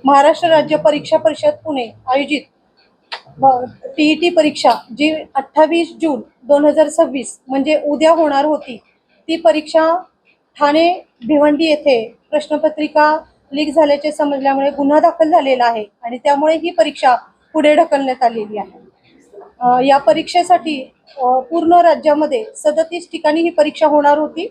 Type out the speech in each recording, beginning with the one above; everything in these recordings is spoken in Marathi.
महाराष्ट्र राज्य परीक्षा परिषद पुणे आयोजित टीईटी परीक्षा जी 28 जून 2026 म्हणजे उद्या होणार होती, ती परीक्षा ठाणे भिवंडी येथे प्रश्नपत्रिका लीक झाल्याचे समजल्यामुळे गुन्हा दाखल झालेला आहे आणि त्यामुळे ही परीक्षा पुढे ढकलण्यात आलेली आहे। या परीक्षेसाठी पूर्ण राज्यामध्ये 37 ठिकाणी ही परीक्षा होणार होती।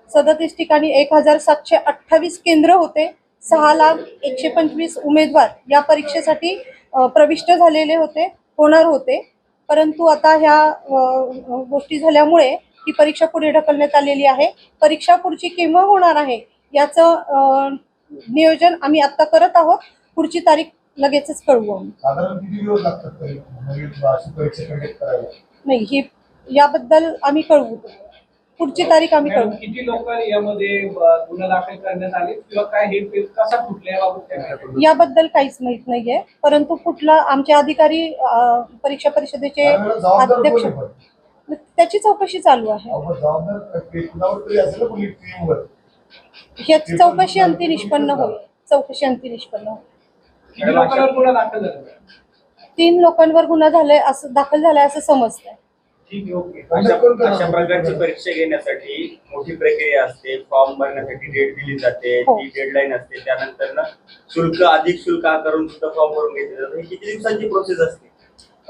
37 ठिकाणी 1728 केंद्र होते। 6,01,25 उमेदवार या परीक्षेसाठी प्रविष्ट झालेले होणार होते, परंतु आता ह्या गोष्टी झाल्यामुळे ही परीक्षा पुढे ढकलण्यात आलेली आहे। परीक्षा पुढची केव्हा होणार आहे याचं नियोजन आम्ही आता करत आहोत। पुढची तारीख लगेचच कळवू आम्ही। साधारण किती दिवस लागतात परीक्षा कंडक्ट करायला? नाही, ही याबद्दल आम्ही कळवू, पुढची तारीख आम्ही कळवू। किती लोक यामध्ये गुन्हा दाखल करण्यात आले किंवा काय हे कसा कुठल्या याबद्दल काहीच माहित नाहीये, परंतु कुठला आमचे अधिकारी परीक्षा परिषदेचे अध्यक्ष त्याची चौकशी चालू आहे। याची चौकशी अंती निष्पन्न होईल। 3 लोकांवर गुन्हा दाखल झालाय असं समजतंय। अशा प्रकारची परीक्षा घेण्यासाठी मोठी प्रक्रिया असते, फॉर्म भरण्यासाठी डेट दिली जाते, ती डेडलाईन असते, त्यानंतर शुल्क अधिक शुल्क आकारून सुद्धा फॉर्म भरून घेतले जाते। किती दिवसांची प्रोसेस असते?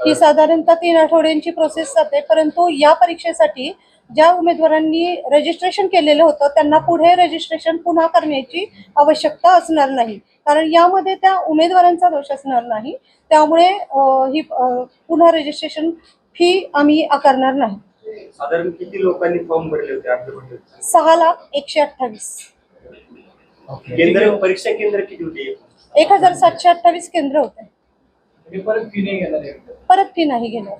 ही साधारणतः 3 आठवड्यांची प्रोसेस जाते, परंतु या परीक्षेसाठी ज्या उमेदवारांनी रजिस्ट्रेशन केलेलं होतं त्यांना पुढे रजिस्ट्रेशन पुन्हा करण्याची आवश्यकता असणार नाही, कारण यामध्ये त्या उमेदवारांचा दोष असणार नाही। त्यामुळे ही पुन्हा रजिस्ट्रेशन फी आम्ही आकारणार नाही। साधारण किती लोकांनी फॉर्म भरले होते? 6,01,28 केंद्र परीक्षा केंद्र किती होते? 1728 केंद्र होते। परत फी नाही घेणार? परत फी नाही घेणार।